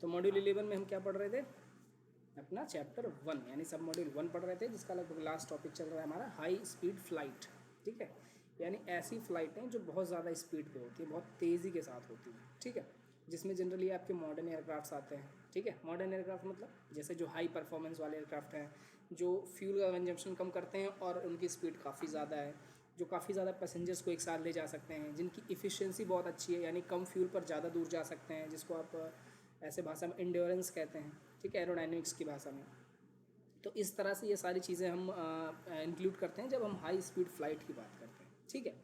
तो मॉड्यूल 11 में हम क्या पढ़ रहे थे, अपना चैप्टर 1 यानी सब मॉड्यूल 1 पढ़ रहे थे, जिसका लगभग लास्ट टॉपिक चल रहा है हमारा हाई स्पीड फ्लाइट। ठीक है, यानी ऐसी फ़्लाइटें जो बहुत ज़्यादा स्पीड पे होती है, बहुत तेज़ी के साथ होती है। ठीक है, जिसमें जनरली आपके मॉडर्न एयरक्राफ्ट्स आते हैं। ठीक है, मॉडर्न एयरक्राफ्ट मतलब जैसे जो हाई परफॉर्मेंस वाले एयरक्राफ्ट हैं, जो फ्यूल का कंजम्पशन कम करते हैं और उनकी स्पीड काफ़ी ज़्यादा है, जो काफ़ी ज़्यादा पैसेंजर्स को एक साथ ले जा सकते हैं, जिनकी इफ़िशियंसी बहुत अच्छी है, यानी कम फ्यूल पर ज़्यादा दूर जा सकते हैं, जिसको आप ऐसे भाषा में एंड्योरेंस कहते हैं। ठीक है, एरोडायनेमिक्स की भाषा में। तो इस तरह से ये सारी चीज़ें हम इंक्लूड करते हैं जब हम हाई स्पीड फ़्लाइट की बात करते हैं। ठीक है,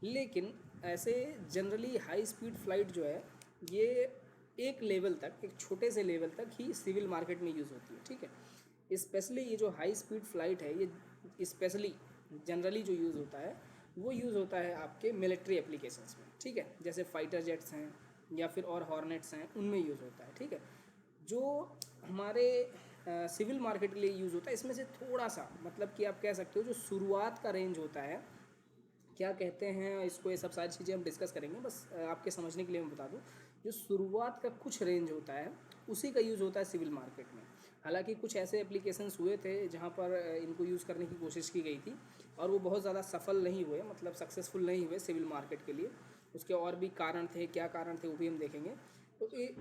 लेकिन ऐसे जनरली हाई स्पीड फ़्लाइट जो है ये एक लेवल तक, एक छोटे से लेवल तक ही सिविल मार्केट में यूज़ होती है। ठीक है, स्पेशली ये जो हाई स्पीड फ़्लाइट है, ये स्पेशली जनरली जो यूज़ होता है वो यूज़ होता है आपके मिलिट्री एप्लीकेशंस में। ठीक है, जैसे फाइटर जेट्स हैं या फिर और हॉर्नेट्स हैं, उनमें यूज़ होता है। ठीक है, जो हमारे सिविल मार्केट के लिए यूज़ होता है, इसमें से थोड़ा सा मतलब कि आप कह सकते हो जो शुरुआत का रेंज होता है, क्या कहते हैं इसको, ये सब सारी चीज़ें हम डिस्कस करेंगे, बस आपके समझने के लिए मैं बता दूं, जो शुरुआत का कुछ रेंज होता है उसी का यूज़ होता है सिविल मार्केट में। हालांकि कुछ ऐसे एप्लीकेशंस हुए थे जहां पर इनको यूज़ करने की कोशिश की गई थी और वो बहुत ज़्यादा सफल नहीं हुए, मतलब सक्सेसफुल नहीं हुए सिविल मार्केट के लिए। उसके और भी कारण थे, क्या कारण थे वो भी हम देखेंगे। तो ये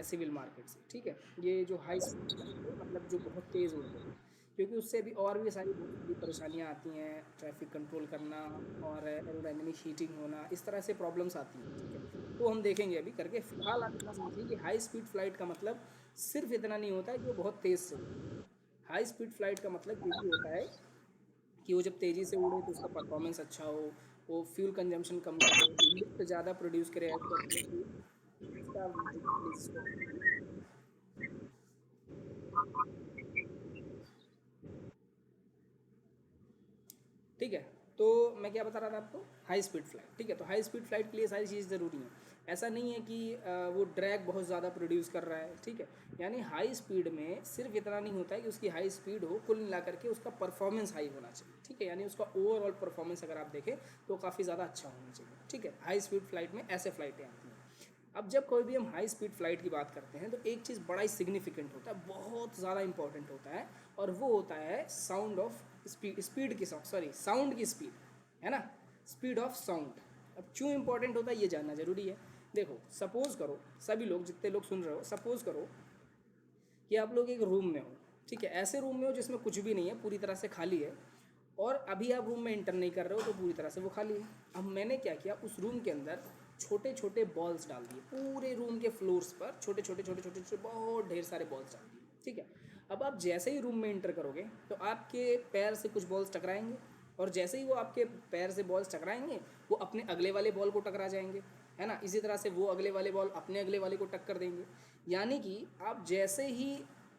सिविल मार्केट से। ठीक है, ये जो हाई स्पीड मतलब जो बहुत तेज़ उड़ते हैं, क्योंकि उससे भी और भी सारी बहुत सारी परेशानियाँ आती हैं, ट्रैफिक कंट्रोल करना और एरोडायनेमिक हीटिंग होना, इस तरह से प्रॉब्लम्स आती हैं। ठीक है, तो हम देखेंगे अभी करके। फिलहाल आप इतना समझिए कि हाई स्पीड फ्लाइट का मतलब सिर्फ इतना नहीं होता है कि वो बहुत तेज़ से उड़े। हाई स्पीड फ्लाइट का मतलब ये भी होता है कि वो जब तेज़ी से उड़े तो उसका परफॉर्मेंस अच्छा हो, वो फ्यूल कंजम्पशन कम करे, लिफ्ट ज़्यादा प्रोड्यूस करे एज कम्पेयर टू इसको। ठीक है, तो मैं क्या बता रहा था आपको, हाई स्पीड फ्लाइट। ठीक है, तो हाई स्पीड फ्लाइट के लिए सारी चीज़ ज़रूरी है। ऐसा नहीं है कि वो ड्रैग बहुत ज़्यादा प्रोड्यूस कर रहा है। ठीक है, यानी हाई स्पीड में सिर्फ इतना नहीं होता है कि उसकी हाई स्पीड हो, कुल मिला करके उसका परफॉर्मेंस हाई होना चाहिए। ठीक है, यानी उसका ओवरऑल परफॉर्मेंस अगर आप देखें तो काफ़ी ज़्यादा अच्छा होना चाहिए। ठीक है, हाई स्पीड फ्लाइट में ऐसे फ्लाइटें आती हैं। अब जब कोई भी हम हाई स्पीड फ्लाइट की बात करते हैं तो एक चीज़ बड़ा ही सिग्निफिकेंट होता है, बहुत ज़्यादा इंपॉर्टेंट होता है, और वो होता है साउंड ऑफ स्पीड, स्पीड की सॉरी साउंड की स्पीड, है ना, स्पीड ऑफ साउंड। अब क्यों इंपॉर्टेंट होता है ये जानना ज़रूरी है। देखो, सपोज़ करो, सभी लोग जितने लोग सुन रहे हो, सपोज़ करो कि आप लोग एक रूम में हो। ठीक है, ऐसे रूम में हो जिसमें कुछ भी नहीं है, पूरी तरह से खाली है, और अभी आप रूम में इंटर नहीं कर रहे हो तो पूरी तरह से वो खाली है। अब मैंने क्या किया, उस रूम के अंदर छोटे छोटे बॉल्स डाल दिए, पूरे रूम के फ्लोर्स पर छोटे छोटे छोटे छोटे छोटे बहुत ढेर सारे बॉल्स डाल दिए। ठीक है, अब आप जैसे ही रूम में इंटर करोगे तो आपके पैर से कुछ बॉल्स टकराएंगे, और जैसे ही वो आपके पैर से बॉल्स टकराएंगे वो अपने अगले वाले बॉल को टकरा जाएंगे, है ना। इसी तरह से वो अगले वाले बॉल अपने अगले वाले को टक्कर देंगे। यानी कि आप जैसे ही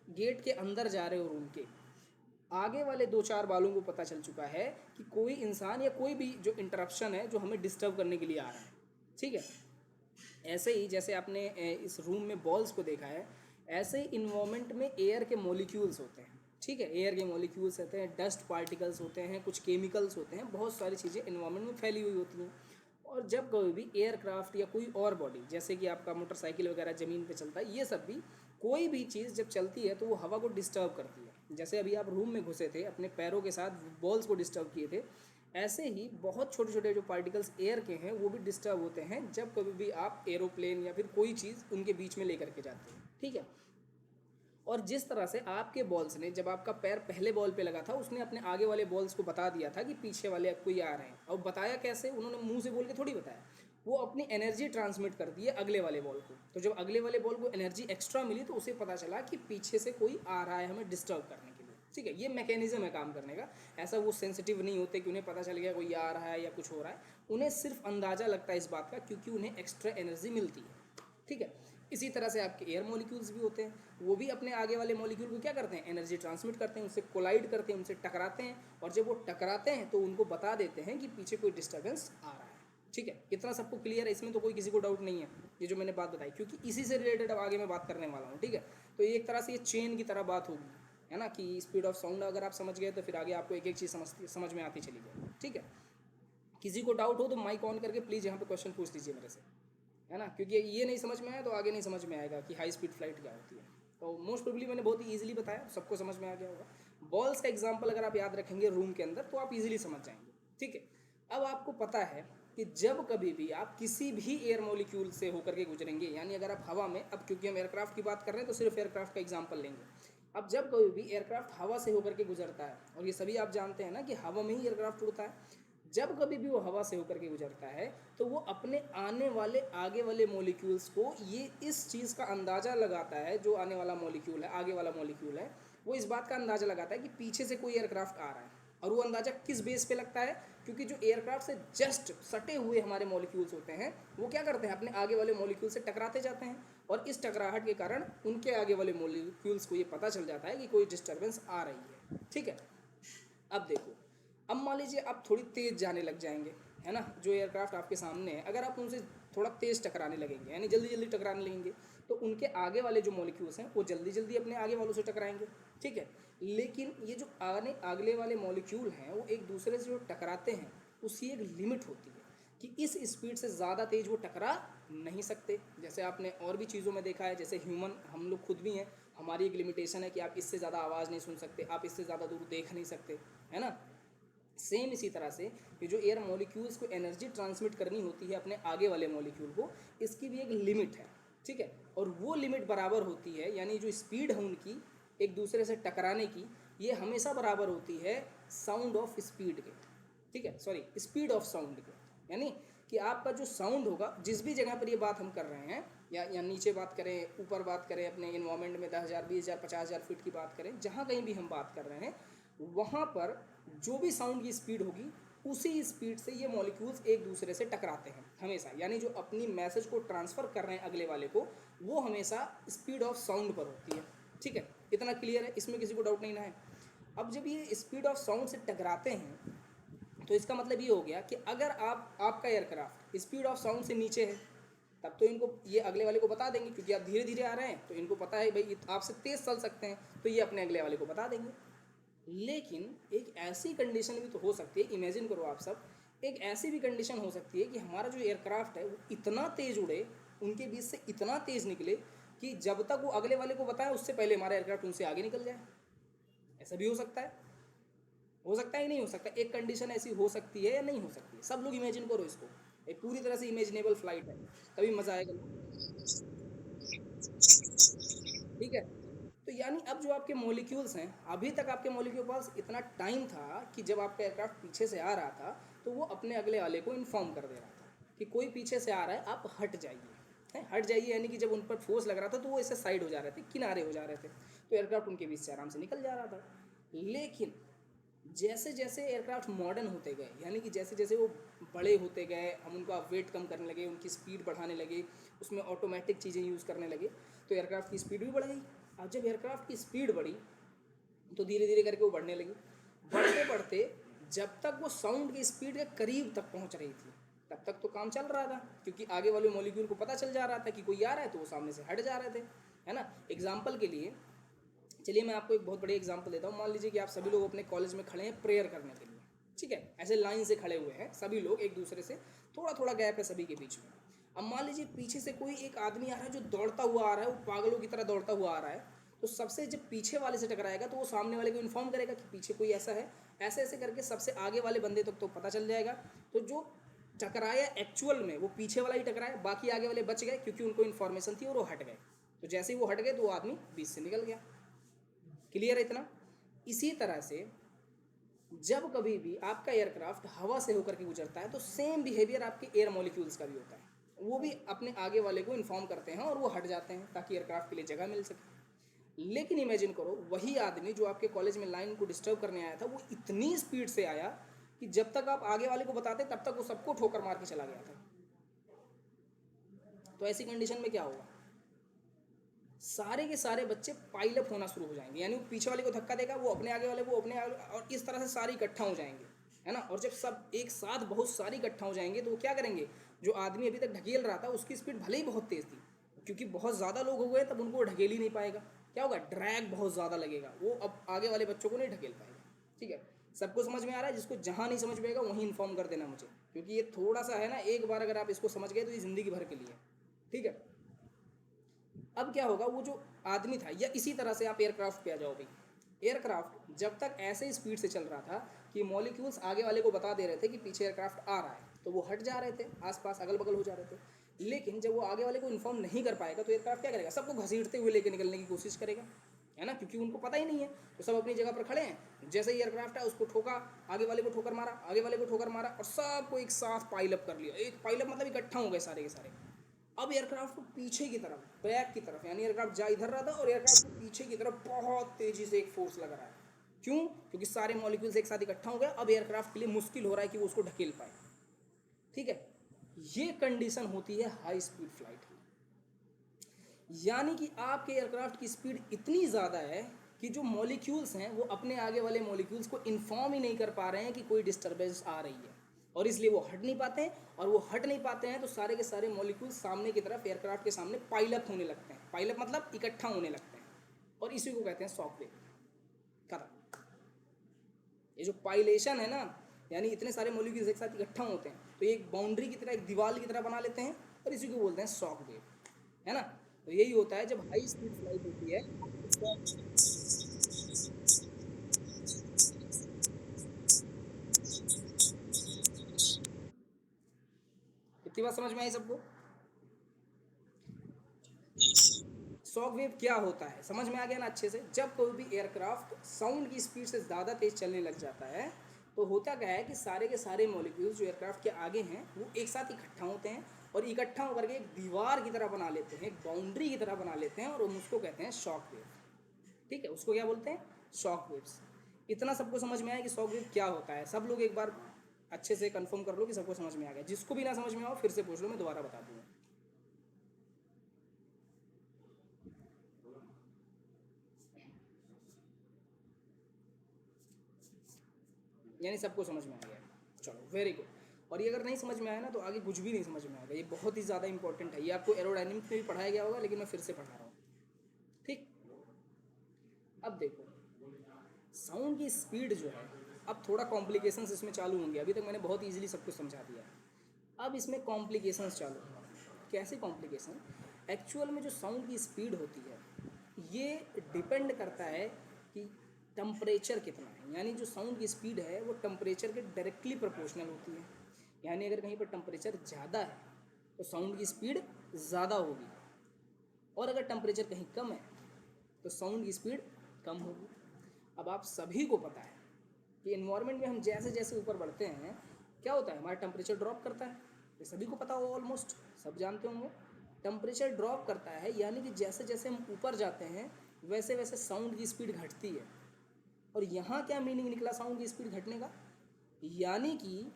गेट के अंदर जा रहे हो रूम के, आगे वाले दो चार बालों को पता चल चुका है कि कोई इंसान या कोई भी जो इंटरप्शन है जो हमें डिस्टर्ब करने के लिए आ रहा है। ठीक है, ऐसे ही जैसे आपने इस रूम में बॉल्स को देखा है, ऐसे ही इन्वायरमेंट में एयर के मॉलिक्यूल्स होते हैं। ठीक है, एयर के मॉलिक्यूल्स होते हैं, डस्ट पार्टिकल्स होते हैं, कुछ केमिकल्स होते हैं, बहुत सारी चीज़ें इन्वायरमेंट में फैली हुई होती हैं। और जब कोई भी एयरक्राफ्ट या कोई और बॉडी, जैसे कि आपका मोटरसाइकिल वगैरह ज़मीन पे चलता है, ये सब भी कोई भी चीज़ जब चलती है तो वो हवा को डिस्टर्ब करती है। जैसे अभी आप रूम में घुसे थे, अपने पैरों के साथ बॉल्स को डिस्टर्ब किए थे, ऐसे ही बहुत छोटे छोटे जो पार्टिकल्स एयर के हैं वो भी डिस्टर्ब होते हैं जब कभी भी आप एरोप्लेन या फिर कोई चीज़ उनके बीच में लेकर के जाते हैं। ठीक है, और जिस तरह से आपके बॉल्स ने, जब आपका पैर पहले बॉल पे लगा था, उसने अपने आगे वाले बॉल्स को बता दिया था कि पीछे वाले कोई आ रहे हैं। और बताया कैसे, उन्होंने मुंह से बोल के थोड़ी बताया, वो अपनी एनर्जी ट्रांसमिट कर दी है अगले वाले बॉल को। तो जब अगले वाले बॉल को एनर्जी एक्स्ट्रा मिली तो उसे पता चला कि पीछे से कोई आ रहा है हमें डिस्टर्ब करने के लिए। ठीक है, ये मैकेनिज्म है काम करने का। ऐसा वो सेंसिटिव नहीं होते कि उन्हें पता चल गया कोई आ रहा है या कुछ हो रहा है, उन्हें सिर्फ अंदाज़ा लगता है इस बात का, क्योंकि उन्हें एक्स्ट्रा एनर्जी मिलती है। ठीक है, इसी तरह से आपके एयर मॉलिक्यूल्स भी होते हैं, वो भी अपने आगे वाले मॉलिक्यूल को क्या करते हैं, एनर्जी ट्रांसमिट करते हैं, उनसे कोलाइड करते हैं, उनसे टकराते हैं, और जब वो टकराते हैं तो उनको बता देते हैं कि पीछे कोई डिस्टर्बेंस आ रहा है। ठीक है, इतना सबको क्लियर है, इसमें तो कोई किसी को डाउट नहीं है ये जो मैंने बात बताई, क्योंकि इसी से रिलेटेड अब आगे मैं बात करने वाला हूँ। ठीक है, तो एक तरह से ये चेन की तरह बात होगी, है ना, कि स्पीड ऑफ साउंड अगर आप समझ गए तो फिर आगे आपको एक एक चीज़ समझ में आती चली जाएगी। ठीक है, किसी को डाउट हो तो माइक ऑन करके प्लीज़ यहाँ पे क्वेश्चन पूछ लीजिए मेरे से, है ना, क्योंकि ये नहीं समझ में आया तो आगे नहीं समझ में आएगा कि हाई स्पीड फ्लाइट क्या होती है। तो मोस्ट प्रोबेबली मैंने बहुत ही ईजिली बताया, सबको समझ में आ गया होगा। बॉल्स का एग्जाम्पल अगर आप याद रखेंगे रूम के अंदर तो आप इजीली समझ जाएंगे, ठीक है। अब आपको पता है कि जब कभी भी आप किसी भी एयर मॉलिक्यूल से होकर के गुजरेंगे, यानी अगर आप हवा में, अब क्योंकि हम एयरक्राफ्ट की बात कर रहे हैं तो सिर्फ एयरक्राफ्ट का एग्जाम्पल लेंगे। अब जब कभी भी एयरक्राफ्ट हवा से होकर के गुजरता है, और ये सभी आप जानते हैं ना कि हवा में ही एयरक्राफ्ट उड़ता है, जब कभी भी वो हवा से होकर के गुजरता है तो वो अपने आने वाले आगे वाले मॉलिक्यूल्स को, ये इस चीज़ का अंदाज़ा लगाता है, जो आने वाला मॉलिक्यूल है, आगे वाला मॉलिक्यूल है, वो इस बात का अंदाज़ा लगाता है कि पीछे से कोई एयरक्राफ्ट आ रहा है। और वो अंदाज़ा किस बेस पे लगता है? क्योंकि जो एयरक्राफ्ट से जस्ट सटे हुए हमारे मॉलिक्यूल्स होते हैं वो क्या करते हैं, अपने आगे वाले मॉलिक्यूल से टकराते जाते हैं, और इस टकराहट के कारण उनके आगे वाले मॉलिक्यूल्स को ये पता चल जाता है कि कोई डिस्टर्बेंस आ रही है, ठीक है। अब देखो, अब मान लीजिए आप थोड़ी तेज़ जाने लग जाएंगे, है ना, जो एयरक्राफ्ट आपके सामने है, अगर आप उनसे थोड़ा तेज़ टकराने लगेंगे, यानी जल्दी जल्दी टकराने लगेंगे, तो उनके आगे वाले जो मॉलिक्यूल्स हैं वो जल्दी जल्दी अपने आगे वालों से टकराएंगे, ठीक है। लेकिन ये जो आने अगले वाले मॉलिक्यूल हैं वो एक दूसरे से जो टकराते हैं उसकी एक लिमिट होती है कि इस स्पीड से ज़्यादा तेज़ वो टकरा नहीं सकते। जैसे आपने और भी चीज़ों में देखा है, जैसे ह्यूमन, हम लोग खुद भी हैं, हमारी एक लिमिटेशन है कि आप इससे ज़्यादा आवाज़ नहीं सुन सकते, आप इससे ज़्यादा दूर देख नहीं सकते, है ना। सेम इसी तरह से ये जो एयर मॉलिक्यूल्स को एनर्जी ट्रांसमिट करनी होती है अपने आगे वाले मॉलिक्यूल को, इसकी भी एक लिमिट है, ठीक है। और वो लिमिट बराबर होती है, यानी जो स्पीड है उनकी एक दूसरे से टकराने की, ये हमेशा बराबर होती है साउंड ऑफ स्पीड के, ठीक है, सॉरी, स्पीड ऑफ साउंड के। यानी कि आपका जो साउंड होगा, जिस भी जगह पर ये बात हम कर रहे हैं, या नीचे बात करें, ऊपर बात करें, अपने इन्वायरमेंट में 10,000 20,000 50,000 फीट की बात करें, जहाँ कहीं भी हम बात कर रहे हैं, वहाँ पर जो भी साउंड की स्पीड होगी उसी स्पीड से ये मॉलिक्यूल्स एक दूसरे से टकराते हैं हमेशा। यानी जो अपनी मैसेज को ट्रांसफ़र कर रहे हैं अगले वाले को, वो हमेशा स्पीड ऑफ साउंड पर होती है, ठीक है। इतना क्लियर है, इसमें किसी को डाउट नहीं ना है। अब जब ये स्पीड ऑफ साउंड से टकराते हैं तो इसका मतलब ये हो गया कि अगर आपका एयरक्राफ्ट स्पीड ऑफ साउंड से नीचे है, तब तो इनको, ये अगले वाले को बता देंगे, क्योंकि आप धीरे धीरे आ रहे हैं तो इनको पता है भाई आपसे तेज़ चल सकते हैं, तो ये अपने अगले वाले को बता देंगे। लेकिन एक ऐसी कंडीशन भी तो हो सकती है, इमेजिन करो आप सब, एक ऐसी भी कंडीशन हो सकती है कि हमारा जो एयरक्राफ्ट है वो इतना तेज़ उड़े, उनके बीच से इतना तेज़ निकले कि जब तक वो अगले वाले को बताए उससे पहले हमारा एयरक्राफ्ट उनसे आगे निकल जाए। ऐसा भी हो सकता है, हो सकता है कि नहीं हो सकता? एक कंडीशन ऐसी हो सकती है या नहीं हो सकती है? सब लोग इमेजिन करो इसको, एक पूरी तरह से इमेजिनेबल फ्लाइट है, कभी मज़ा आएगा, ठीक है। तो यानी अब जो आपके मॉलिक्यूल्स हैं, अभी तक आपके मॉलिक्यूल के पास इतना टाइम था कि जब आपका एयरक्राफ्ट पीछे से आ रहा था तो वो अपने अगले वाले को इन्फॉर्म कर दे रहा था कि कोई पीछे से आ रहा है, आप हट जाइए, है, हट जाइए, यानी कि जब उन पर फोर्स लग रहा था तो वो ऐसे साइड हो जा रहे थे, किनारे हो जा रहे थे, तो एयरक्राफ्ट उनके बीच से आराम से निकल जा रहा था। लेकिन जैसे जैसे एयरक्राफ्ट मॉडर्न होते गए, यानी कि जैसे जैसे वो बड़े होते गए, हम उनका वेट कम करने लगे, उनकी स्पीड बढ़ाने लगे, उसमें ऑटोमेटिक चीज़ें यूज़ करने लगे, तो एयरक्राफ्ट की स्पीड भी बढ़ गई। अब जब एयरक्राफ्ट की स्पीड बढ़ी तो धीरे धीरे करके वो बढ़ने लगी, बढ़ते बढ़ते जब तक वो साउंड की स्पीड के करीब तक पहुंच रही थी तब तक तो काम चल रहा था, क्योंकि आगे वाले मॉलिक्यूल को पता चल जा रहा था कि कोई आ रहा है, तो वो सामने से हट जा रहे थे, है ना। एग्जाम्पल के लिए चलिए मैं आपको एक बहुत बड़ी एग्जांपल देता हूँ। मान लीजिए कि आप सभी लोग अपने कॉलेज में खड़े हैं प्रेयर करने के लिए, ठीक है, ऐसे लाइन से खड़े हुए हैं सभी लोग, एक दूसरे से थोड़ा थोड़ा गैप है सभी के बीच में। अब मान लीजिए पीछे से कोई एक आदमी आ रहा है जो दौड़ता हुआ आ रहा है, वो पागलों की तरह दौड़ता हुआ आ रहा है, तो सबसे जब पीछे वाले से टकराएगा तो वो सामने वाले को इन्फॉर्म करेगा कि पीछे कोई ऐसा है, ऐसे ऐसे करके सबसे आगे वाले बंदे तक तो पता चल जाएगा। तो जो टकराया एक्चुअल में वो पीछे वाला ही टकराया, बाकी आगे वाले बच गए क्योंकि उनको इन्फॉर्मेशन थी और वो हट गए। तो जैसे ही वो हट गए तो वो आदमी बीच से निकल गया। क्लियर है इतना? इसी तरह से जब कभी भी आपका एयरक्राफ्ट हवा से होकर के गुजरता है तो सेम बिहेवियर आपके एयर मॉलिक्यूल्स का भी होता है, वो भी अपने आगे वाले को इन्फॉर्म करते हैं और वो हट जाते हैं ताकि एयरक्राफ्ट के लिए जगह मिल सके। लेकिन इमेजिन करो वही आदमी जो आपके कॉलेज में लाइन को डिस्टर्ब करने आया था वो इतनी स्पीड से आया कि जब तक आप आगे वाले को बताते तब तक वो सबको ठोकर मार के चला गया था। तो ऐसी कंडीशन में क्या होगा? सारे के सारे बच्चे पाइल अप होना शुरू हो जाएंगे, यानी वो पीछे वाले को धक्का देगा, वो अपने आगे वाले को अपने आगे, और इस तरह से सारे इकट्ठा हो जाएंगे, है ना। और जब सब एक साथ बहुत सारी इकट्ठा हो जाएंगे तो वो क्या करेंगे, जो आदमी अभी तक ढकेल रहा था उसकी स्पीड भले ही बहुत तेज़ थी, क्योंकि बहुत ज़्यादा लोग हो गए तब उनको ढकेल ही नहीं पाएगा, क्या होगा, ड्रैग बहुत ज़्यादा लगेगा, वो अब आगे वाले बच्चों को नहीं ढकेल पाएगा। ठीक है, सबको समझ में आ रहा है? जिसको जहाँ नहीं समझ में आएगा वहीं इन्फॉर्म कर देना मुझे, क्योंकि ये थोड़ा सा है ना, एक बार अगर आप इसको समझ गए तो ये ज़िंदगी भर के लिए, ठीक है। अब क्या होगा, वो जो आदमी था, या इसी तरह से आप एयरक्राफ्ट पे आ जाओ भाई। एयरक्राफ्ट जब तक ऐसे स्पीड से चल रहा था कि मॉलिक्यूल्स आगे वाले को बता दे रहे थे कि पीछे एयरक्राफ्ट आ रहा है, तो वो हट जा रहे थे, आसपास अगल बगल हो जा रहे थे। लेकिन जब वो आगे वाले को इन्फॉर्म नहीं कर पाएगा तो एयरक्राफ्ट क्या करेगा, सबको घसीटते हुए लेके निकलने की कोशिश करेगा, है ना, क्योंकि उनको पता ही नहीं है। तो सब अपनी जगह पर खड़े हैं, जैसे ही एयरक्राफ्ट है उसको ठोका, आगे वाले को ठोकर मारा, आगे वाले को ठोकर मारा, और सबको एक साथ पाइल अप कर लिया। एक पाइल अप मतलब इकट्ठा हो गए सारे के सारे। अब एयरक्राफ्ट को पीछे की तरफ, बैक की तरफ, यानी एयरक्राफ्ट जा इधर रहा था और एयरक्राफ्ट को पीछे की तरफ बहुत तेजी से एक फोर्स लग रहा है। क्यों? क्योंकि सारे मॉलिक्यूल्स एक साथ इकट्ठा हो गए। अब एयरक्राफ्ट के लिए मुश्किल हो रहा है कि वो उसको ढकेल पाए। ठीक है, ये कंडीशन होती है हाई स्पीड फ्लाइट की। यानी कि आपके एयरक्राफ्ट की स्पीड इतनी ज़्यादा है कि जो मॉलिक्यूल्स हैं वो अपने आगे वाले मॉलिक्यूल्स को इन्फॉर्म ही नहीं कर पा रहे हैं कि कोई डिस्टर्बेंस आ रही है, और इसलिए वो हट नहीं पाते हैं। और वो हट नहीं पाते हैं तो सारे के सारे मॉलिक्यूल्स सामने की तरफ एयरक्राफ्ट के सामने पाइलअप होने लगते हैं। पाइलअप मतलब इकट्ठा होने लगते हैं, और इसी को कहते हैं शॉक वेव। खत्म। ये जो पाइलेशन है ना, यानी इतने सारे मॉलिक्यूल्स एक साथ इकट्ठा होते हैं तो ये एक बाउंड्री की तरह, एक दीवार की तरह बना लेते हैं, और इसी को बोलते हैं शॉक वेव, है ना। तो यही होता है जब हाई स्पीड फ्लाइट होती है। कितनी बात समझ में आई सबको? शॉक वेव क्या होता है समझ में आ गया ना अच्छे से? जब कोई भी एयरक्राफ्ट साउंड की स्पीड से ज़्यादा तेज चलने लग जाता है तो होता क्या है कि सारे के सारे मॉलिक्यूल्स जो एयरक्राफ्ट के आगे हैं वो एक साथ इकट्ठा होते हैं, और इकट्ठा होकर के एक दीवार की तरह बना लेते हैं, एक बाउंड्री की तरह बना लेते हैं, और हम उसको कहते हैं शॉक वेव। ठीक है, उसको क्या बोलते हैं? Shock waves. इतना सबको समझ में आया कि शॉक वेव क्या होता है? सब लोग एक बार अच्छे से कंफर्म कर लो कि सबको समझ में आ गया। जिसको भी ना समझ में आओ फिर से पूछ लो, मैं दोबारा बता दूंगा। यानी सबको समझ में आ गया? चलो वेरी गुड। और ये अगर नहीं समझ में आया ना तो आगे कुछ भी नहीं समझ में आएगा। ये बहुत ही ज़्यादा इंपॉर्टेंट है। ये आपको एरोडायनेमिक्स में भी पढ़ाया गया होगा, लेकिन मैं फिर से पढ़ा रहा हूँ। ठीक। अब देखो, साउंड की स्पीड जो है, अब थोड़ा कॉम्प्लिकेशंस इसमें चालू होंगे। अभी तक मैंने बहुत ईजिली सब कुछ समझा दिया है। अब इसमें कॉम्प्लिकेशंस चालू होंगे। कैसे कॉम्प्लिकेशन? एक्चुअल में जो साउंड की स्पीड होती है ये डिपेंड करता है कि टम्परेचर कितना है। यानी जो साउंड की स्पीड है वो टम्परेचर के डायरेक्टली प्रोपोर्शनल होती है। यानी अगर कहीं पर टम्परेचर ज़्यादा है तो साउंड की स्पीड ज़्यादा होगी, और अगर टम्परेचर कहीं कम है तो साउंड की स्पीड कम होगी। अब आप सभी को पता है कि इन्वायरमेंट में हम जैसे जैसे ऊपर बढ़ते हैं क्या होता है, हमारा टेम्परेचर ड्रॉप करता है। ये सभी को पता होगा, ऑलमोस्ट सब जानते होंगे। टेम्परेचर ड्रॉप करता है यानी कि जैसे जैसे हम ऊपर जाते हैं वैसे वैसे साउंड की स्पीड घटती है। और यहाँ क्या मीनिंग निकला साउंड की स्पीड घटने का? यानी कि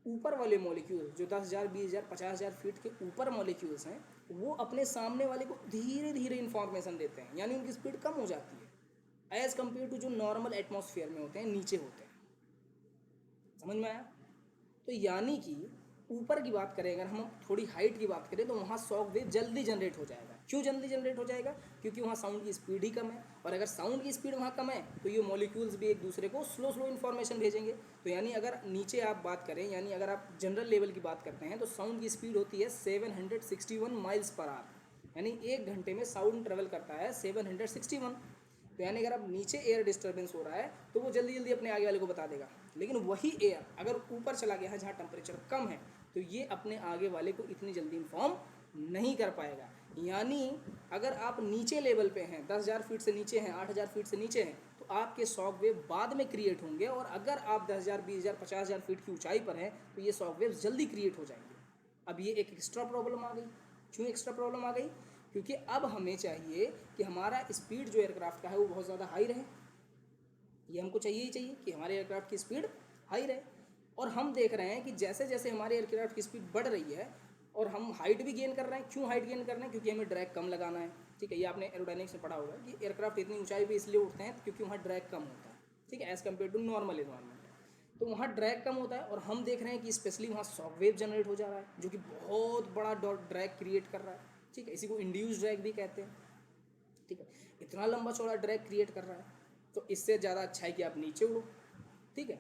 ऊपर वाले मॉलिक्यूल्स जो 10,000 20,000 50,000 फीट के ऊपर मॉलिक्यूल्स हैं वो अपने सामने वाले को धीरे धीरे इन्फॉर्मेशन देते हैं, यानी उनकी स्पीड कम हो जाती है एज़ कम्पेयर टू जो नॉर्मल एटमॉस्फेयर में होते हैं, नीचे होते हैं। समझ में आया? तो यानी कि ऊपर की बात करें, अगर हम थोड़ी हाइट की बात करें तो वहाँ शॉक वेव जल्दी जनरेट हो जाएगा। क्यों जल्दी जनरेट हो जाएगा? क्योंकि वहाँ साउंड की स्पीड ही कम है, और अगर साउंड की स्पीड वहाँ कम है तो ये मॉलिक्यूल्स भी एक दूसरे को स्लो स्लो इन्फॉर्मेशन भेजेंगे। तो यानी अगर नीचे आप बात करें, यानी अगर आप जनरल लेवल की बात करते हैं तो साउंड की स्पीड होती है 761 माइल्स पर आवर। यानी 1 घंटे में साउंड ट्रेवल करता है 761। तो यानी अगर अब नीचे एयर डिस्टर्बेंस हो रहा है तो वो जल्दी जल्दी अपने आगे वाले को बता देगा। लेकिन वही एयर अगर ऊपर चला गया है जहाँ टेम्परेचर कम है तो ये अपने आगे वाले को इतनी जल्दी इन्फॉर्म नहीं कर पाएगा। यानी अगर आप नीचे लेवल पे हैं, 10,000 फीट से नीचे हैं, 8,000 फीट से नीचे हैं, तो आपके शॉक वेव बाद में क्रिएट होंगे। और अगर आप 10,000 20,000 50,000 फीट की ऊंचाई पर हैं तो ये शॉक वेव जल्दी क्रिएट हो जाएंगे। अब ये एक एक्स्ट्रा प्रॉब्लम आ गई। क्यों एक्स्ट्रा प्रॉब्लम आ गई? क्योंकि अब हमें चाहिए कि हमारा स्पीड जो एयरक्राफ्ट का है वो बहुत ज़्यादा हाई रहे। ये हमको चाहिए ही चाहिए कि हमारे एयरक्राफ्ट की स्पीड हाई रहे। और हम देख रहे हैं कि जैसे जैसे हमारे एयरक्राफ्ट की स्पीड बढ़ रही है और हम हाइट भी गेन कर रहे हैं। क्यों हाइट गेन कर रहे हैं? क्योंकि हमें ड्रैग कम लगाना है। ठीक है, ये आपने एरोडायनेमिक्स में पढ़ा होगा कि एयरक्राफ्ट इतनी ऊंचाई पे इसलिए उठते हैं क्योंकि वहाँ ड्रैग कम होता है। ठीक है, as compare to normal environment. तो वहाँ ड्रैग कम होता है, और हम देख रहे हैं कि स्पेशली वहाँ शॉक वेव जनरेट हो जा रहा है जो कि बहुत बड़ा ड्रैग क्रिएट कर रहा है। ठीक है, इसी को इंड्यूस ड्रैग भी कहते हैं। ठीक है, इतना लंबा चौड़ा ड्रैग क्रिएट कर रहा है, तो इससे ज़्यादा अच्छा है कि आप नीचे उड़ो। ठीक है,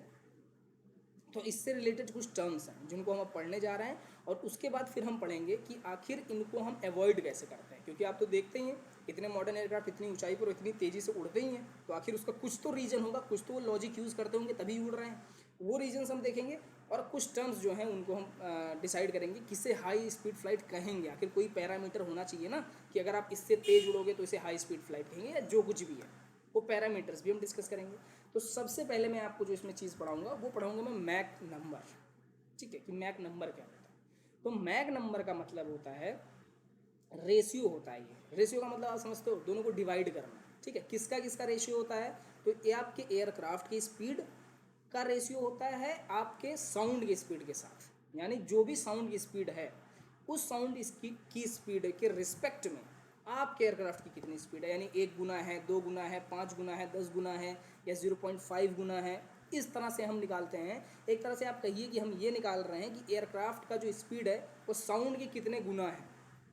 तो इससे रिलेटेड कुछ टर्म्स हैं जिनको हम अब पढ़ने जा रहे हैं, और उसके बाद फिर हम पढ़ेंगे कि आखिर इनको हम अवॉइड कैसे करते हैं, क्योंकि आप तो देखते ही हैं इतने मॉडर्न एयरक्राफ्ट इतनी ऊंचाई पर इतनी तेज़ी से उड़ते ही हैं, तो आखिर उसका कुछ तो रीज़न होगा, कुछ तो वो लॉजिक यूज़ करते होंगे तभी उड़ रहे हैं, वो रीजन्स हम देखेंगे। और कुछ टर्म्स जो हैं उनको हम डिसाइड करेंगे किसे हाई स्पीड फ्लाइट कहेंगे। आखिर कोई पैरामीटर होना चाहिए ना कि अगर आप इससे तेज़ उड़ोगे तो इसे हाई स्पीड फ्लाइट कहेंगे, या जो कुछ भी है वो पैरामीटर्स भी हम डिस्कस करेंगे। तो सबसे पहले मैं आपको जो इसमें चीज़ पढ़ाऊंगा वो पढ़ाऊंगा मैं मैक नंबर, ठीक है, कि मैक नंबर क्या होता है। तो मैक नंबर का मतलब होता है रेशियो होता है। ये रेशियो का मतलब आप समझते हो, दोनों को डिवाइड करना, ठीक है। किसका किसका रेशियो होता है, तो ये आपके एयरक्राफ्ट की स्पीड का रेशियो होता है आपके साउंड की स्पीड के साथ, यानी जो भी साउंड की स्पीड है उस साउंड की स्पीड के रिस्पेक्ट में आपके एयरक्राफ्ट की कितनी स्पीड है, यानी 1 गुना है, 2 गुना है, 5 गुना है, 10 गुना है, या 0.5 गुना है, इस तरह से हम निकालते हैं। एक तरह से आप कहिए कि हम ये निकाल रहे हैं कि एयरक्राफ्ट का जो स्पीड है वो साउंड के कितने गुना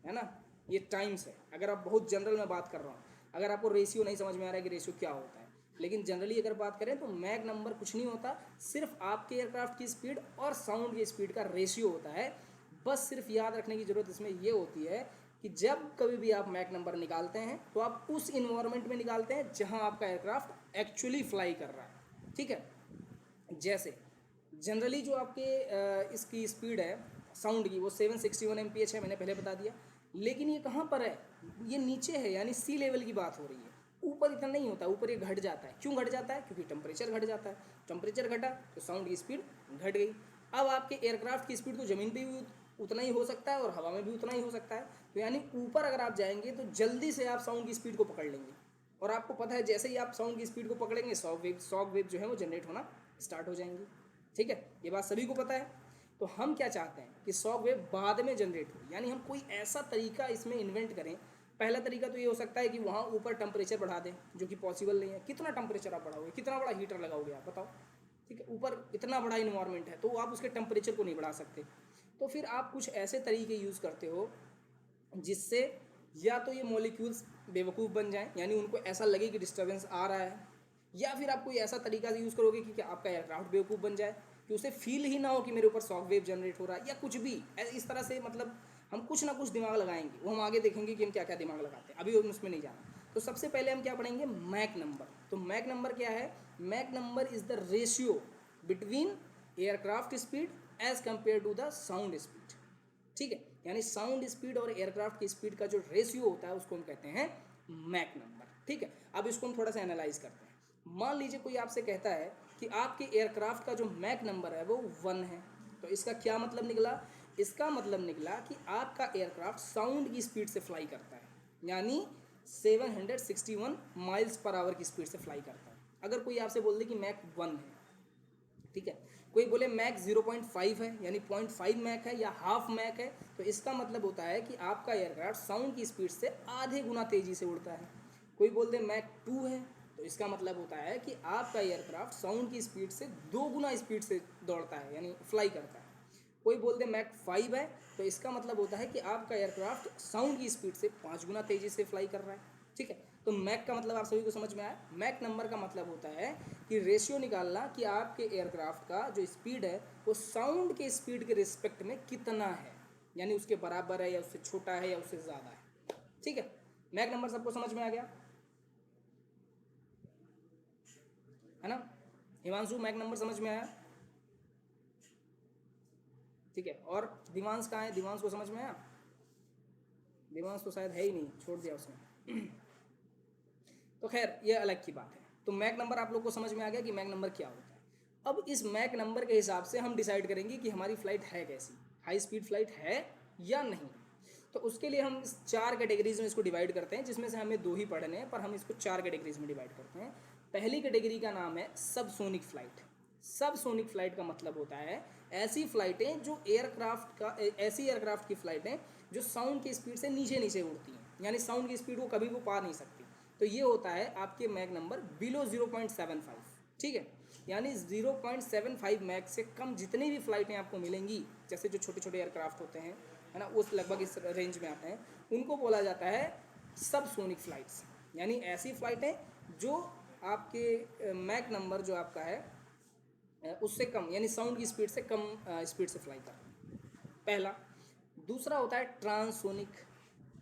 है ना। ये टाइम्स है, अगर आप बहुत जनरल में बात कर रहा हूँ, अगर आपको रेशियो नहीं समझ में आ रहा है कि रेशियो क्या होता है, लेकिन जनरली अगर बात करें तो मैक नंबर कुछ नहीं होता, सिर्फ आपके एयरक्राफ्ट की स्पीड और साउंड की स्पीड का रेशियो होता है। बस सिर्फ याद रखने की ज़रूरत इसमें ये होती है कि जब कभी भी आप मैक नंबर निकालते हैं तो आप उस इन्वायरमेंट में निकालते हैं जहां आपका एयरक्राफ्ट एक्चुअली फ्लाई कर रहा है, ठीक है। जैसे जनरली जो आपके इसकी स्पीड है साउंड की वो 761 MPH है, मैंने पहले बता दिया। लेकिन ये कहाँ पर है, ये नीचे है, यानी सी लेवल की बात हो रही है। ऊपर इतना नहीं होता, ऊपर ये घट जाता है। क्यों घट जाता है, क्योंकि टेम्परेचर घट जाता है। टेम्परेचर घटा तो साउंड की स्पीड घट गई। अब आपके एयरक्राफ्ट की स्पीड तो ज़मीन पर भी उतना ही हो सकता है और हवा में भी उतना ही हो सकता है, तो यानी ऊपर अगर आप जाएंगे तो जल्दी से आप साउंड की स्पीड को पकड़ लेंगे। और आपको पता है जैसे ही आप साउंड की स्पीड को पकड़ेंगे शॉक वेव जो है वो जनरेट होना स्टार्ट हो जाएंगी, ठीक है। ये बात सभी को पता है। तो हम क्या चाहते हैं कि शॉक वेव बाद में जनरेट हो, यानी हम कोई ऐसा तरीका इसमें इन्वेंट करें। पहला तरीका तो ये हो सकता है कि वहाँ ऊपर टेम्परेचर बढ़ा दें, जो कि पॉसिबल नहीं है। कितना टेम्परेचर आप बढ़ाओगे, कितना बड़ा हीटर लगाओगे आप बताओ, ठीक है। ऊपर इतना बड़ा इन्वायरमेंट है तो आप उसके टेम्परेचर को नहीं बढ़ा सकते। तो फिर आप कुछ ऐसे तरीके यूज़ करते हो जिससे या तो ये मॉलिक्यूल्स बेवकूफ़ बन जाएं, यानी उनको ऐसा लगे कि डिस्टर्बेंस आ रहा है, या फिर आप कोई ऐसा तरीका से यूज़ करोगे कि आपका एयरक्राफ्ट बेवकूफ़ बन जाए, कि उसे फील ही ना हो कि मेरे ऊपर शॉक वेव जनरेट हो रहा है, या कुछ भी इस तरह से। मतलब हम कुछ ना कुछ दिमाग लगाएंगे, वो हम आगे देखेंगे कि हम क्या क्या दिमाग लगाते हैं, अभी हम उसमें नहीं जाना। तो सबसे पहले हम क्या पढ़ेंगे, मैक नंबर। तो मैक नंबर क्या है, Mach number is the ratio between aircraft speed as compare to the sound speed, ठीक है। यानी साउंड स्पीड और एयरक्राफ्ट की स्पीड का जो रेशियो होता है उसको हम कहते हैं मैक नंबर, ठीक है। अब इसको हम थोड़ा सा एनालाइज करते हैं। मान लीजिए कोई आपसे कहता है कि आपके एयरक्राफ्ट का जो मैक नंबर है वो 1 है, तो इसका क्या मतलब निकला, इसका मतलब निकला कि आपका एयरक्राफ्ट साउंड की स्पीड से फ्लाई करता है, यानी 761 माइल्स पर आवर की स्पीड से फ्लाई करता है। अगर कोई आपसे बोल दे कि मैक 1 है, ठीक है, कोई बोले मैक 0.5 है, यानी 0.5 मैक है या हाफ मैक है, तो इसका मतलब होता है कि आपका एयरक्राफ्ट साउंड की स्पीड से आधे गुना तेज़ी से उड़ता है। कोई बोल दे मैक 2 है, तो इसका मतलब होता है कि आपका एयरक्राफ्ट साउंड की स्पीड से 2 गुना स्पीड से दौड़ता है, यानी फ्लाई करता है। कोई बोल दे मैक 5 है, तो इसका मतलब होता है कि आपका एयरक्राफ्ट साउंड की स्पीड से 5 गुना तेज़ी से फ्लाई कर रहा है, ठीक है। तो मैक का मतलब आप सभी को समझ में आया। मैक नंबर का मतलब होता है कि रेशियो निकालना कि आपके एयरक्राफ्ट का जो स्पीड है वो साउंड के स्पीड के रिस्पेक्ट में कितना है, यानी उसके बराबर है या उससे छोटा है या उससे ज़्यादा है, ठीक है। मैक नंबर सबको समझ में आ गया है ना। हिमांशु मैक नंबर समझ में आया, ठीक है। और दिवांश कहाँ है, दिवांश को समझ में आया, दिवांश तो शायद है ही नहीं, छोड़ दिया उसने। तो खैर ये अलग की बात है। तो मैक नंबर आप लोग को समझ में आ गया कि मैक नंबर क्या होता है। अब इस मैक नंबर के हिसाब से हम डिसाइड करेंगे कि हमारी फ़्लाइट है कैसी, हाई स्पीड फ्लाइट है या नहीं। तो उसके लिए हम इस 4 कैटेगरीज में इसको डिवाइड करते हैं, जिसमें से हमें 2 ही पढ़ने हैं, पर हम इसको 4 कैटेगरीज में डिवाइड करते हैं। पहली कैटेगरी का नाम है सबसोनिक फ़्लाइट। सबसोनिक फ़्लाइट का मतलब होता है ऐसी फ़्लाइटें जो ऐसी एयरक्राफ्ट की फ़्लाइटें जो साउंड की स्पीड से नीचे नीचे उड़ती हैं, यानी साउंड की स्पीड को कभी वो पा नहीं सकती। तो ये होता है आपके मैक नंबर बिलो 0.75, ठीक है। यानी 0.75 मैक से कम जितनी भी फ़्लाइटें आपको मिलेंगी, जैसे जो छोटे छोटे एयरक्राफ्ट होते हैं, है ना, उस लगभग इस रेंज में आते हैं, उनको बोला जाता है सबसोनिक फ़्लाइट्स। यानी ऐसी फ़्लाइटें जो आपके मैक नंबर जो आपका है उससे कम यानी साउंड की स्पीड से कम स्पीड से फ्लाई कर, पहला। दूसरा होता है ट्रांसोनिक।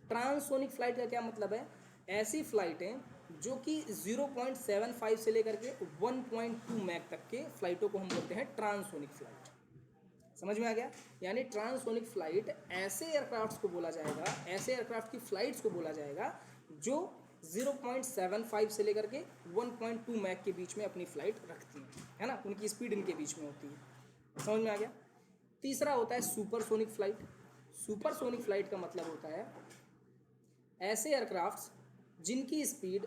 ट्रांसोनिक फ्लाइट का क्या मतलब है? ऐसी फ्लाइटें जो कि 0.75 से लेकर के 1.2 मैक तक के फ्लाइटों को हम बोलते हैं ट्रांसोनिक फ्लाइट। समझ में आ गया? यानी ट्रांसोनिक फ्लाइट ऐसे एयरक्राफ्ट्स को बोला जाएगा, ऐसे एयरक्राफ्ट की फ्लाइट्स को बोला जाएगा जो 0.75 से लेकर के 1.2 मैक के बीच में अपनी फ्लाइट रखती हैं, है ना, उनकी स्पीड इनके बीच में होती है। समझ में आ गया? तीसरा होता है सुपरसोनिक फ्लाइट। सुपरसोनिक फ्लाइट का मतलब होता है ऐसे एयरक्राफ्ट्स जिनकी स्पीड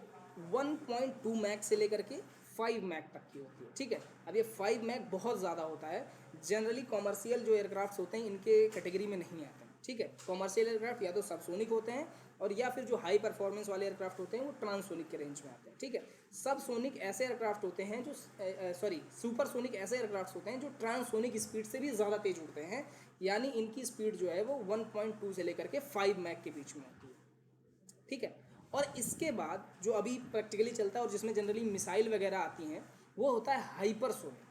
1.2 मैक से लेकर के 5 मैक तक की होती है। ठीक है, अब ये 5 मैक बहुत ज़्यादा होता है, जनरली कॉमर्शियल जो एयरक्राफ्ट्स होते हैं इनके कैटेगरी में नहीं आते हैं। ठीक है, कॉमर्शियल एयरक्राफ्ट या तो सबसोनिक होते हैं और या फिर जो हाई परफॉर्मेंस वाले एयरक्राफ्ट होते हैं वो ट्रांससोनिक के रेंज में आते हैं। ठीक है, सबसोनिक ऐसे एयरक्राफ्ट होते हैं जो सुपरसोनिक ऐसे एयरक्राफ्ट होते हैं जो ट्रांससोनिक स्पीड से भी ज़्यादा तेज उड़ते हैं, यानी इनकी स्पीड जो है वो 1.2 से लेकर के 5 मैक के बीच में होती है। ठीक है, और इसके बाद जो अभी प्रैक्टिकली चलता है और जिसमें जनरली मिसाइल वगैरह आती हैं वो होता है हाइपरसोनिक।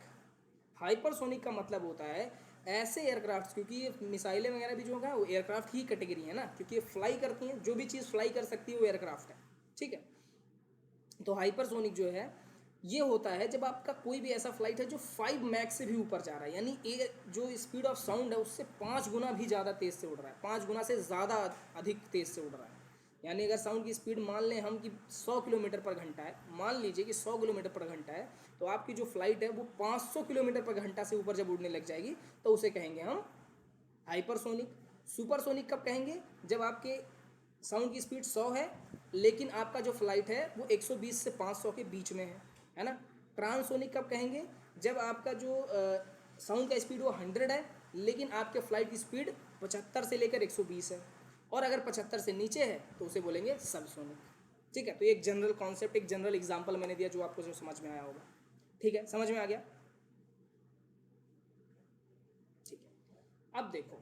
हाइपरसोनिक का मतलब होता है ऐसे एयरक्राफ्ट, क्योंकि ये मिसाइलें वगैरह भी जो है वो एयरक्राफ्ट की कैटेगरी है ना, क्योंकि ये फ्लाई करती हैं, जो भी चीज़ फ्लाई कर सकती है वो एयरक्राफ्ट है। ठीक है, तो हाइपरसोनिक जो है ये होता है जब आपका कोई भी ऐसा फ्लाइट है जो 5 मैक से भी ऊपर जा रहा है, यानी जो स्पीड ऑफ साउंड है उससे 5 गुना भी ज़्यादा तेज़ से उड़ रहा है, 5 गुना से ज़्यादा अधिक तेज़ से उड़ रहा है। यानी अगर साउंड की स्पीड मान लें हम कि 100 किलोमीटर पर घंटा है, मान लीजिए कि 100 किलोमीटर पर घंटा है, तो आपकी जो फ्लाइट है वो 500 किलोमीटर पर घंटा से ऊपर जब उड़ने लग जाएगी तो उसे कहेंगे हम हाइपरसोनिक। सुपरसोनिक कब कहेंगे? जब आपके साउंड की स्पीड 100 है लेकिन आपका जो फ्लाइट है वो 120 से 500 के बीच में है ना। ट्रांसोनिक कब कहेंगे? जब आपका जो साउंड का स्पीड वो 100 है लेकिन आपके फ्लाइट की स्पीड 75 से लेकर 120 है, और अगर 75 से नीचे है तो उसे बोलेंगे सबसोनिक। ठीक है, तो एक जनरल कॉन्सेप्ट, एक जनरल एग्जांपल मैंने दिया जो आपको जो समझ में आया होगा। ठीक है, समझ में आ गया? ठीक है, अब देखो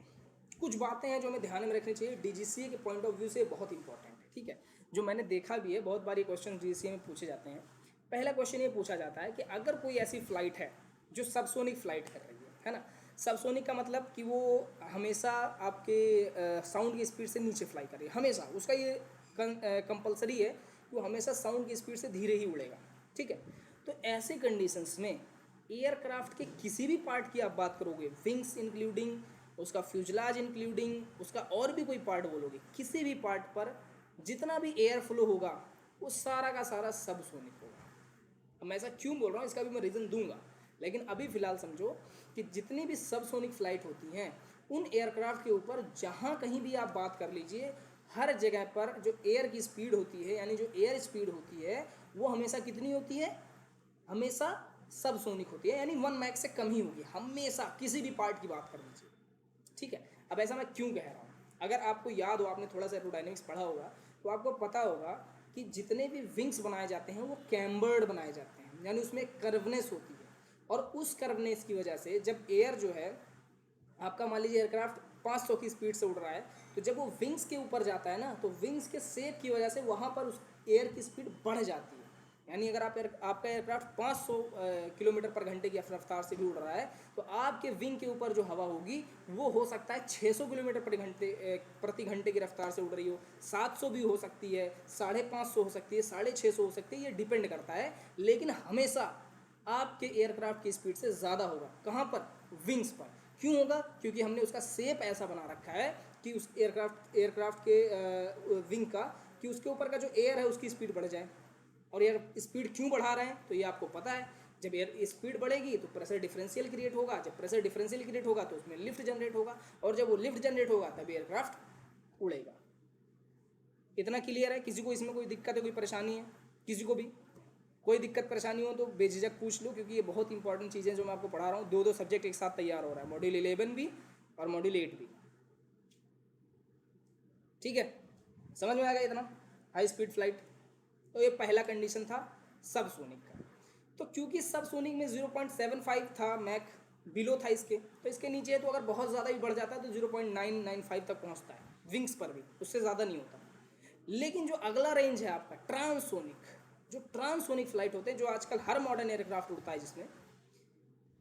कुछ बातें हैं जो हमें ध्यान में रखनी चाहिए, डीजीसीए के पॉइंट ऑफ व्यू से बहुत इंपॉर्टेंट है। ठीक है, जो मैंने देखा भी है, बहुत बार ये क्वेश्चन डीजीसीए में पूछे जाते हैं। पहला क्वेश्चन ये पूछा जाता है कि अगर कोई ऐसी फ्लाइट है जो सबसोनिक फ्लाइट कर रही है ना। सबसोनिक का मतलब कि वो हमेशा आपके साउंड की स्पीड से नीचे फ्लाई कर रही है, हमेशा उसका ये कंपलसरी है कि वो हमेशा साउंड की स्पीड से धीरे ही उड़ेगा। ठीक है, तो ऐसे कंडीशंस में एयरक्राफ्ट के किसी भी पार्ट की आप बात करोगे, विंग्स इंक्लूडिंग, उसका फ्यूजलाज इंक्लूडिंग, उसका और भी कोई पार्ट बोलोगे, किसी भी पार्ट पर जितना भी एयर फ्लो होगा वो सारा का सारा सबसोनिक होगा। अब मैं ऐसा क्यों बोल रहा हूँ इसका भी मैं रीज़न दूंगा, लेकिन अभी फ़िलहाल समझो कि जितनी भी सबसोनिक फ़्लाइट होती हैं उन एयरक्राफ्ट के ऊपर जहाँ कहीं भी आप बात कर लीजिए, हर जगह पर जो एयर की स्पीड होती है, यानी जो एयर स्पीड होती है वो हमेशा कितनी होती है? हमेशा सबसोनिक होती है, यानी 1 मैक से कम ही होगी हमेशा, किसी भी पार्ट की बात कर लीजिए। ठीक है, अब ऐसा मैं क्यों कह रहा हूँ? अगर आपको याद हो, आपने थोड़ा सा एरोडायनेमिक्स पढ़ा होगा तो आपको पता होगा कि जितने भी विंग्स बनाए जाते हैं वो कैम्बर्ड बनाए जाते हैं, यानी उसमें कर्वनेस होती है, और उस कर्वनेस की वजह से जब एयर जो है आपका, मान लीजिए एयरक्राफ्ट 500 की स्पीड से उड़ रहा है, तो जब वो विंग्स के ऊपर जाता है ना तो विंग्स के शेप की वजह से वहाँ पर उस एयर की स्पीड बढ़ जाती है। यानी अगर आपका एयरक्राफ्ट 500 किलोमीटर पर घंटे की रफ्तार से भी उड़ रहा है तो आपके विंग के ऊपर जो हवा होगी वो हो सकता है 600 किलोमीटर प्रति घंटे की रफ्तार से उड़ रही हो, 700 भी हो सकती है, 550 हो सकती है, 650 हो सकती है, ये डिपेंड करता है, लेकिन हमेशा आपके एयरक्राफ्ट की स्पीड से ज़्यादा होगा। कहाँ पर? विंग्स पर। क्यों होगा? क्योंकि हमने उसका शेप ऐसा बना रखा है कि उस एयरक्राफ्ट के विंग का, कि उसके ऊपर का जो एयर है उसकी स्पीड बढ़ जाए। और एयर स्पीड क्यों बढ़ा रहे हैं तो ये आपको पता है, जब एयर स्पीड बढ़ेगी तो प्रेशर डिफरेंशियल क्रिएट होगा, जब प्रेशर डिफरेंशियल क्रिएट होगा तो उसमें लिफ्ट जनरेट होगा, और जब वो लिफ्ट जनरेट होगा तब एयरक्राफ्ट उड़ेगा। इतना क्लियर है? किसी को इसमें कोई दिक्कत है, कोई परेशानी है? किसी को भी कोई दिक्कत परेशानी हो तो बेझिझक पूछ लो, क्योंकि ये बहुत इंपॉर्टेंट चीज़ें जो मैं आपको पढ़ा रहा हूँ, दो सब्जेक्ट एक साथ तैयार हो रहा है, मॉड्यूल 11 भी और मॉड्यूल 8 भी। ठीक है, समझ में आ गया इतना? हाई स्पीड फ्लाइट, तो ये पहला कंडीशन था सबसोनिक का। तो क्योंकि सबसोनिक में 0.75 था मैक, बिलो था इसके, तो इसके नीचे है तो अगर बहुत ज़्यादा भी बढ़ जाता है तो 0.995 तक पहुंचता है विंग्स पर भी, उससे ज़्यादा नहीं होता। लेकिन जो अगला रेंज है आपका ट्रांसोनिक, जो ट्रांसोनिक फ्लाइट होते हैं, जो आजकल हर मॉडर्न एयरक्राफ्ट उड़ता है जिसमें,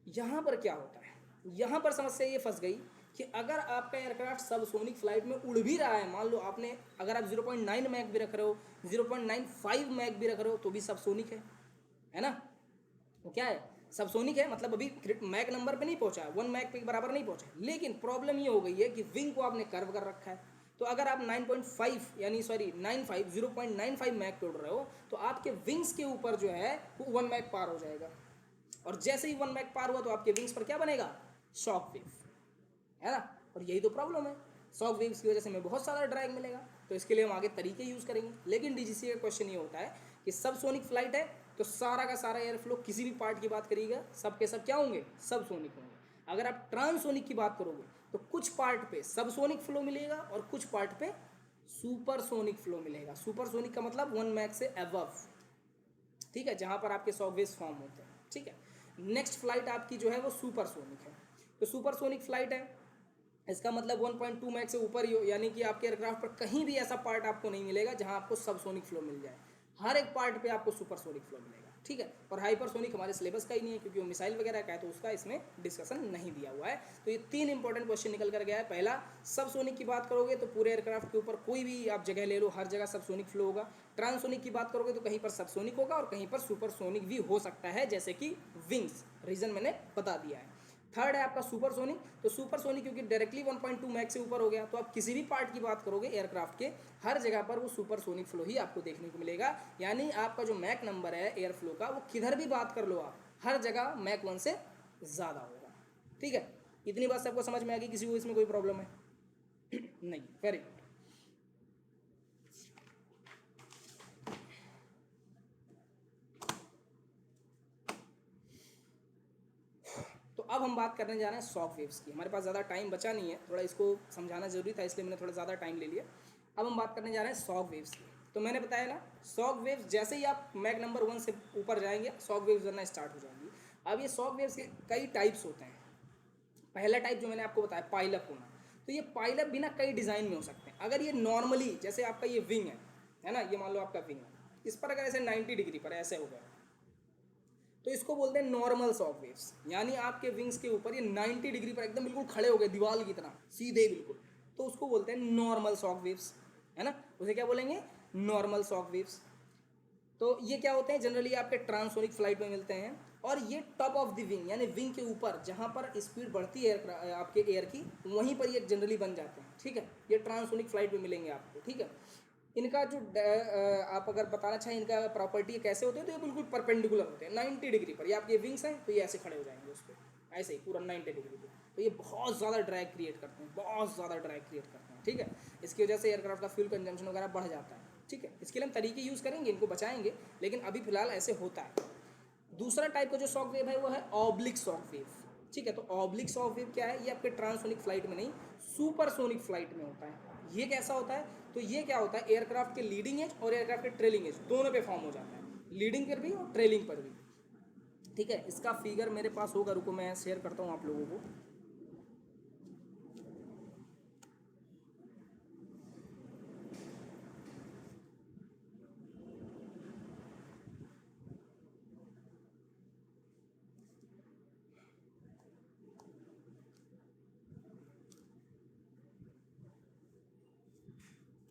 यहाँ पर क्या होता है, यहाँ पर समस्या ये फंस गई कि अगर आपका एयरक्राफ्ट सबसोनिक फ्लाइट में उड़ भी रहा है, मान लो आपने अगर आप 0.9 मैक भी रख रहे हो, 0.95 मैक भी रख रहे हो, तो भी सबसोनिक है ना। वो क्या है, सबसोनिक है, मतलब अभी मैक नंबर पे नहीं पहुंचा है, 1 मैक पे बराबर नहीं पहुंचा है। लेकिन प्रॉब्लम ये हो गई है कि विंग को आपने कर्व कर रखा है, तो अगर आप 9.5 यानी सॉरी 95 0.95 मैक पे उड़ रहे हो, तो आपके विंग्स के ऊपर जो है वो 1 मैक पार हो जाएगा, और जैसे ही 1 मैक पार हुआ तो आपके विंग्स पर क्या बनेगा, शॉक वेव, है ना। और यही तो प्रॉब्लम है, शॉक वेव्स की वजह से हमें बहुत सारा ड्रैग मिलेगा। तो इसके लिए हम आगे तरीके यूज़ करेंगे। लेकिन डीजीसी का क्वेश्चन ये होता है कि सब सोनिक फ्लाइट है तो सारा का सारा एयर फ्लो किसी भी पार्ट की बात करिएगा, सब के सब क्या होंगे, सब सोनिक होंगे। अगर आप ट्रांसोनिक की बात करोगे तो कुछ पार्ट पे सब सोनिक फ्लो मिलेगा और कुछ पार्ट पे सुपर सोनिक फ्लो मिलेगा। सुपर सोनिक का मतलब 1 मैक से अबव, ठीक है, जहाँ पर आपके शॉक वेव्स फॉर्म होते हैं, ठीक है। नेक्स्ट फ्लाइट आपकी जो है वो सुपर सोनिक है। तो सुपर सोनिक फ्लाइट है, इसका मतलब 1.2 मैक से ऊपर ही हो, यानी कि आपके एयरक्राफ्ट पर कहीं भी ऐसा पार्ट आपको नहीं मिलेगा जहां आपको सबसोनिक फ्लो मिल जाए, हर एक पार्ट पे आपको सुपरसोनिक फ्लो मिलेगा, ठीक है। और हाइपरसोनिक हमारे सिलेबस का ही नहीं है क्योंकि वो मिसाइल वगैरह का है, तो उसका इसमें डिस्कशन नहीं दिया हुआ है। तो ये 3 इंपॉर्टेंट क्वेश्चन निकल कर गया है। पहला, सबसोनिक की बात करोगे तो पूरे एयरक्राफ्ट के ऊपर कोई भी आप जगह ले लो, हर जगह सबसोनिक फ्लो होगा। ट्रांसोनिक की बात करोगे तो कहीं पर सबसोनिक होगा और कहीं पर सुपरसोनिक भी हो सकता है, जैसे कि विंग्स, रीजन मैंने बता दिया है। थर्ड है आपका सुपरसोनिक। तो सुपरसोनिक क्योंकि डायरेक्टली 1.2 मैक से ऊपर हो गया, तो आप किसी भी पार्ट की बात करोगे एयरक्राफ्ट के, हर जगह पर वो सुपरसोनिक फ्लो ही आपको देखने को मिलेगा। यानी आपका जो मैक नंबर है एयर फ्लो का, वो किधर भी बात कर लो आप, हर जगह मैक 1 से ज़्यादा होगा, ठीक है। इतनी बात सबको समझ में आ गई, किसी को इसमें कोई प्रॉब्लम है नहीं, वेरी गुड। तो अब हम बात करने जा रहे हैं शॉक वेव्स की। हमारे पास ज़्यादा टाइम बचा नहीं है, थोड़ा इसको समझाना जरूरी था, इसलिए मैंने थोड़ा ज़्यादा टाइम ले लिया। अब हम बात करने जा रहे हैं शॉक वेव्स की। तो मैंने बताया ना, शॉक वेव्स जैसे ही आप मैक नंबर 1 से ऊपर जाएंगे, शॉक वेव्स बनना स्टार्ट हो जाएंगी। अब ये शॉक वेव्स के कई टाइप्स होते हैं। पहला टाइप जो मैंने आपको बताया, पाइलअप होना। तो ये पाइलअप भी ना कई डिज़ाइन में हो सकते हैं। अगर ये नॉर्मली, जैसे आपका ये विंग है ना, ये मान लो आपका विंग है, इस पर अगर ऐसे 90 डिग्री पर ऐसे हो गया, तो इसको बोलते हैं नॉर्मल शॉक वेव्स। यानी आपके विंग्स के ऊपर ये 90 डिग्री पर एकदम बिल्कुल खड़े हो गए, दीवार की तरह सीधे बिल्कुल, तो उसको बोलते हैं नॉर्मल शॉक वेव्स, है ना। उसे क्या बोलेंगे, नॉर्मल शॉक वेव्स। तो ये क्या होते हैं, जनरली आपके ट्रांसोनिक फ्लाइट में मिलते हैं। और ये टॉप ऑफ द विंग, यानी विंग के ऊपर जहाँ पर स्पीड बढ़ती है आपके एयर की, वहीं पर ये जनरली बन जाते हैं, ठीक है। ये ट्रांसोनिक फ्लाइट में मिलेंगे आपको, ठीक है। इनका जो आप अगर बताना चाहें इनका प्रॉपर्टी कैसे होते हैं, तो ये बिल्कुल परपेंडिकुलर होते हैं 90 डिग्री पर। ये आपके विंग्स हैं तो ये ऐसे खड़े हो जाएंगे उस पर, ऐसे ही पूरा 90 डिग्री पर। तो ये बहुत ज़्यादा ड्रैग क्रिएट करते हैं, बहुत ज़्यादा ड्रैग क्रिएट करते हैं, ठीक है। इसकी वजह से एयरक्राफ्ट का फ्यूल कंजम्पशन वगैरह बढ़ जाता है, ठीक है। इसके लिए हम तरीके यूज़ करेंगे, इनको बचाएंगे, लेकिन अभी फिलहाल ऐसे होता है। दूसरा टाइप का जो शॉक वेव है वो है ऑब्लिक शॉक वेव, ठीक है। तो ऑब्लिक शॉक वेव क्या है, ये आपके ट्रांसोनिक फ्लाइट में नहीं, सुपरसोनिक फ्लाइट में होता है। ये कैसा होता है, तो ये क्या होता है, एयरक्राफ्ट के लीडिंग एज और एयरक्राफ्ट के ट्रेलिंग एज दोनों पे फॉर्म हो जाता है, लीडिंग पर भी और ट्रेलिंग पर भी, ठीक है। इसका फिगर मेरे पास होगा, रुको मैं शेयर करता हूँ आप लोगों को।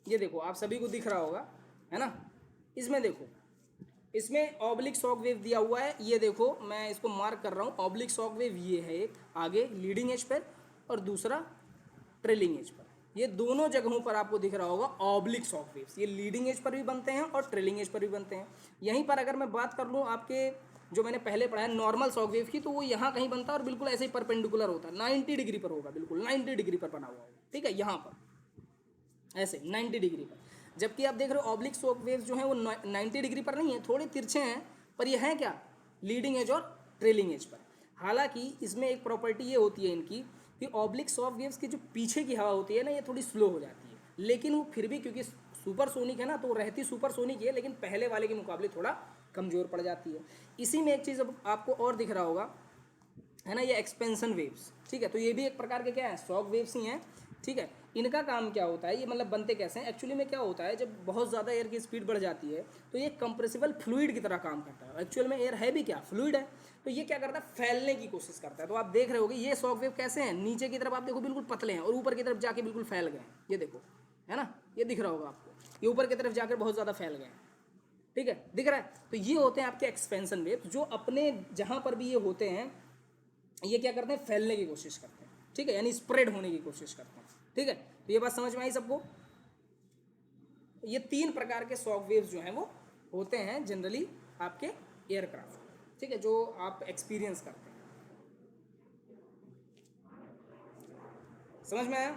ये देखो, आप सभी को दिख रहा होगा, है ना। इसमें देखो, इसमें ऑब्लिक शॉक वेव दिया हुआ है, ये देखो मैं इसको मार्क कर रहा हूँ। ऑब्लिक शॉक वेव ये है, एक आगे लीडिंग एज पर और दूसरा ट्रेलिंग एज पर। ये दोनों जगहों पर आपको दिख रहा होगा ऑब्लिक शॉक वेव्स। ये लीडिंग एज पर भी बनते हैं और ट्रेलिंग एज पर भी बनते हैं। यहीं पर अगर मैं बात कर लूँ आपके जो मैंने पहले पढ़ा है नॉर्मल शॉक वेव की, तो वो यहाँ कहीं बनता है और बिल्कुल ऐसे ही परपेंडिकुलर होता है, 90 डिग्री पर होगा, बिल्कुल 90 डिग्री पर बना हुआ होगा, ठीक है, यहाँ पर ऐसे 90 डिग्री पर। जबकि आप देख रहे हो ऑब्लिक शॉक वेव्स जो हैं वो 90 डिग्री पर नहीं है, थोड़े तिरछे हैं, पर ये हैं क्या, लीडिंग एज और ट्रेलिंग एज पर। हालांकि इसमें एक प्रॉपर्टी ये होती है इनकी कि ऑब्लिक शॉक वेव्स की जो पीछे की हवा होती है ना, ये थोड़ी स्लो हो जाती है, लेकिन वो फिर भी क्योंकि सुपरसोनिक है ना, तो रहती सुपरसोनिक है, लेकिन पहले वाले के मुकाबले थोड़ा कमज़ोर पड़ जाती है। इसी में एक चीज़ अब आपको और दिख रहा होगा, है ना, ये एक्सपेंशन वेव्स, ठीक है। तो ये भी एक प्रकार के क्या है, शॉक वेव्स ही हैं, ठीक है। इनका काम क्या होता है, ये मतलब बनते कैसे हैं एक्चुअली में, क्या होता है जब बहुत ज़्यादा एयर की स्पीड बढ़ जाती है तो ये कंप्रेसिबल फ्लूइड की तरह काम करता है। एक्चुअल में एयर है भी क्या, फ्लूइड है। तो ये क्या करता है, फैलने की कोशिश करता है। तो आप देख रहे होगे ये शॉक वेव कैसे हैं, नीचे की तरफ आप देखो बिल्कुल पतले हैं और ऊपर की तरफ जाके बिल्कुल फैल गए हैं, ये देखो, है ना, ये दिख रहा होगा आपको, ये ऊपर की तरफ जाकर बहुत ज़्यादा फैल गए हैं, ठीक है, दिख रहा है। तो ये होते हैं आपके एक्सपेंशन वेव, जो अपने जहाँ पर भी ये होते हैं ये क्या करते हैं, फैलने की कोशिश करते हैं, ठीक है, यानी स्प्रेड होने की कोशिश करते हैं, ठीक है। तो ये बात समझ में आई सबको। ये 3 प्रकार के शॉक वेव्स जो हैं वो होते हैं जनरली आपके एयरक्राफ्ट, ठीक है, जो आप एक्सपीरियंस करते हैं। समझ में आया,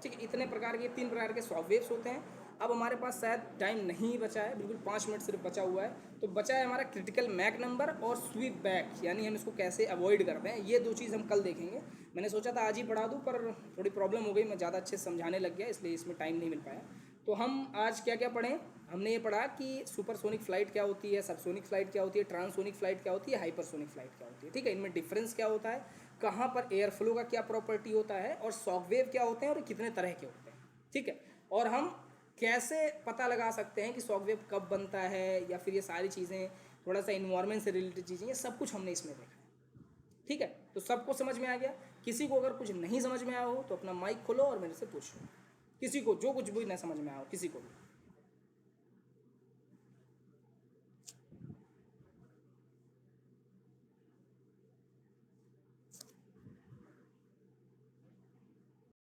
ठीक है। इतने प्रकार के 3 प्रकार के शॉक वेव्स होते हैं। अब हमारे पास शायद टाइम नहीं बचा है, बिल्कुल 5 मिनट सिर्फ बचा हुआ है। तो बचा है हमारा क्रिटिकल मैक नंबर और स्वीप बैक, यानी हम इसको कैसे अवॉइड करते हैं, ये 2 चीज़ हम कल देखेंगे। मैंने सोचा था आज ही पढ़ा दूँ, पर थोड़ी प्रॉब्लम हो गई, मैं ज़्यादा अच्छे से समझाने लग गया, इसलिए इसमें टाइम नहीं मिल पाया। तो हम आज क्या क्या पढ़ें, हमने ये पढ़ा कि सुपरसोनिक फ्लाइट क्या होती है, सबसोनिक फ्लाइट क्या होती है, ट्रांससोनिक फ्लाइट क्या होती है, हाइपरसोनिक फ्लाइट क्या होती है, ठीक है, इनमें डिफरेंस क्या होता है, कहाँ पर एयर फ्लो का क्या प्रॉपर्टी होता है, और शॉक वेव क्या होते हैं और कितने तरह के होते हैं, ठीक है। और हम कैसे पता लगा सकते हैं कि शॉक वेव कब बनता है, या फिर ये सारी चीज़ें, थोड़ा सा इन्वायरमेंट से रिलेटेड चीज़ें, ये सब कुछ हमने इसमें देखा है, ठीक है। तो सबको समझ में आ गया। किसी को अगर कुछ नहीं समझ में आया हो तो अपना माइक खोलो और मेरे से पूछो, किसी को जो कुछ भी ना समझ में आया हो, किसी को भी।